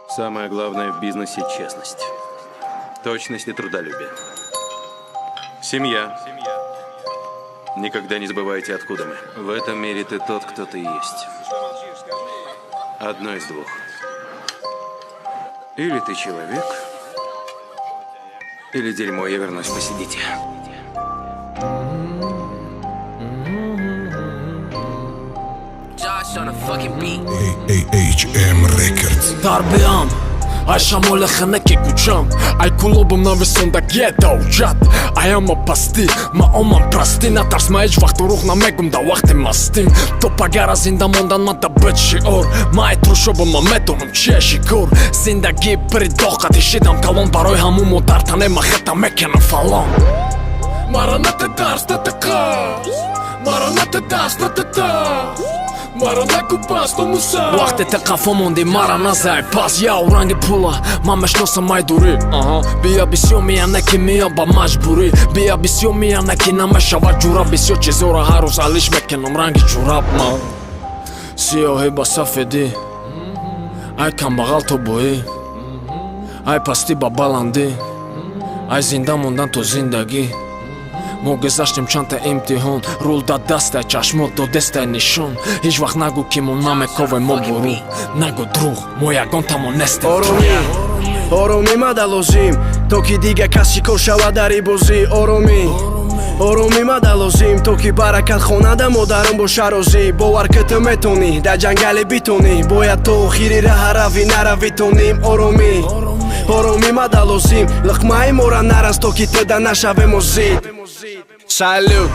Самое главное в бизнесе – честность. Точность и трудолюбие. Семья. Никогда не забывайте, откуда мы. В этом мире ты тот, кто ты есть. Одно из двух. Или ты человек, или дерьмо, я вернусь, посидите. HM Records. Darbeam Aj shamole kheneke kucham Aj kulobëm në vësën da gjeta u gjat Aja më pasti, ma oman prastin Atars ma eq vakt uruh na megum da wakti mastin To pagara zinda mondan ma da bët shior Ma e trushobëm më metonëm që e shikur Zindagi për i dokat i shidam kalon Baroj hamu mu dartane ma kheta me kene falon Maranat e dars të të kas Maranat e dars të të tas Marana ku pas të musa Wakti të ka fomundi marana zaj pas Ja u rangi pula Ma me shno se maj duri Bia bisjo mi janë e kimi ja ba majburi Bia bisjo mi janë e kina me shava gjura Bisjo që zora harus alish me kenom rangi qurap ma Si o hiba sa fedi Aj kam bagal të buhi Aj pas ti ba balandi Aj zinda mundan të zindagi Mo gëzashtim qante im ti hon Rull da daste qash mo do deste nishon Ish vak nagu kimun ma me kovoj mo buru Nagu druh, moja gonta mo neste Oromi ma da lozim Toki diga kas qiko shava dari bozi Oromi ma da lozim Toki barakat khona mo darëm bo sharozi Boar këtë metoni Da gjangale bitoni Boja to khiri raharavi naravi tonim Oromi ma da lozim Lëkma i mora naras toki të da nashave mozit Salut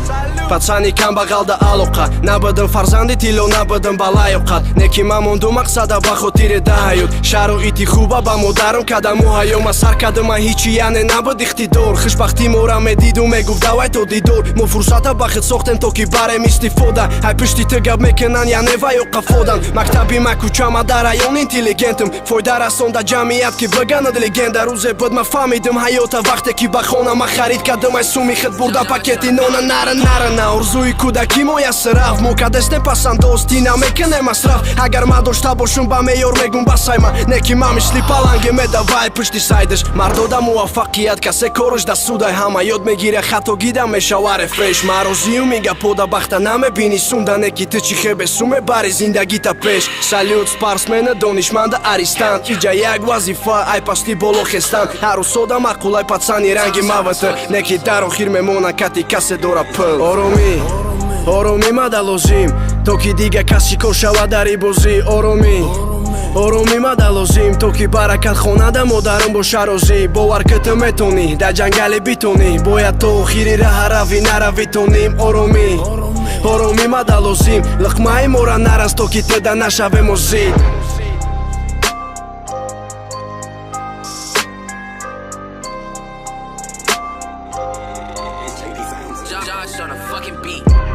Pacani kam bagal da aloqa Na bëdën farzandi tilo na bëdën balajokat Ne kima mundu maksada ba khotire da hayut Sharo iti khuba ba modarëm kada mu hajo Masar kada ma hiqi jane na bëd ikhtidor Khëshbakti mora me didu me guvdawaj to didor Mo fursata ba khët sohten toki bare misti foda Haj pështi të gab me kënan janë eva jo ka fodan Maktabi ma ku qama da rajon inteligentëm Fojdara sonda gjami jat ki bëga në legenda Ruze bëd ma fami dëm hajota vakte ki bakhona Ma kharit ka dëmaj sumi khët burda paketi nona narën Na urzu i kuda ki moja sërav Mu ka desne pasandos tina me këne masraf Agar ma do shtabo shumë ba me jor me gun basajma Ne ki mami shli palange me da vaj pështi sajdesh Mardo da mua fakijat ka se korësh da sudaj hama Jod me gire khato gida me shaware fresh Ma roziu mi ga poda bakta na me bini sunda Ne ki të qi hebe su me bari zinda gita pesh Salut spars me në donish manda aristan Ija jag wazifa aj pas ti bolo khestan Haru soda ma kulaj pacani rangi ma vëtër Ne ki daro khir me mona kati kase dora pëll Oromi ma da lozim Toki diga kas qiko shava dari bozi Oromi ma da lozim Toki barakat khona da mo darëm bo sharozi Boar këtë metoni Da gjangale bitoni Boja to khiri raharavi naravi tonim Oromi ma da lozim Lëkma i mora naras toki të da nashave mozit Josh on a fucking beat.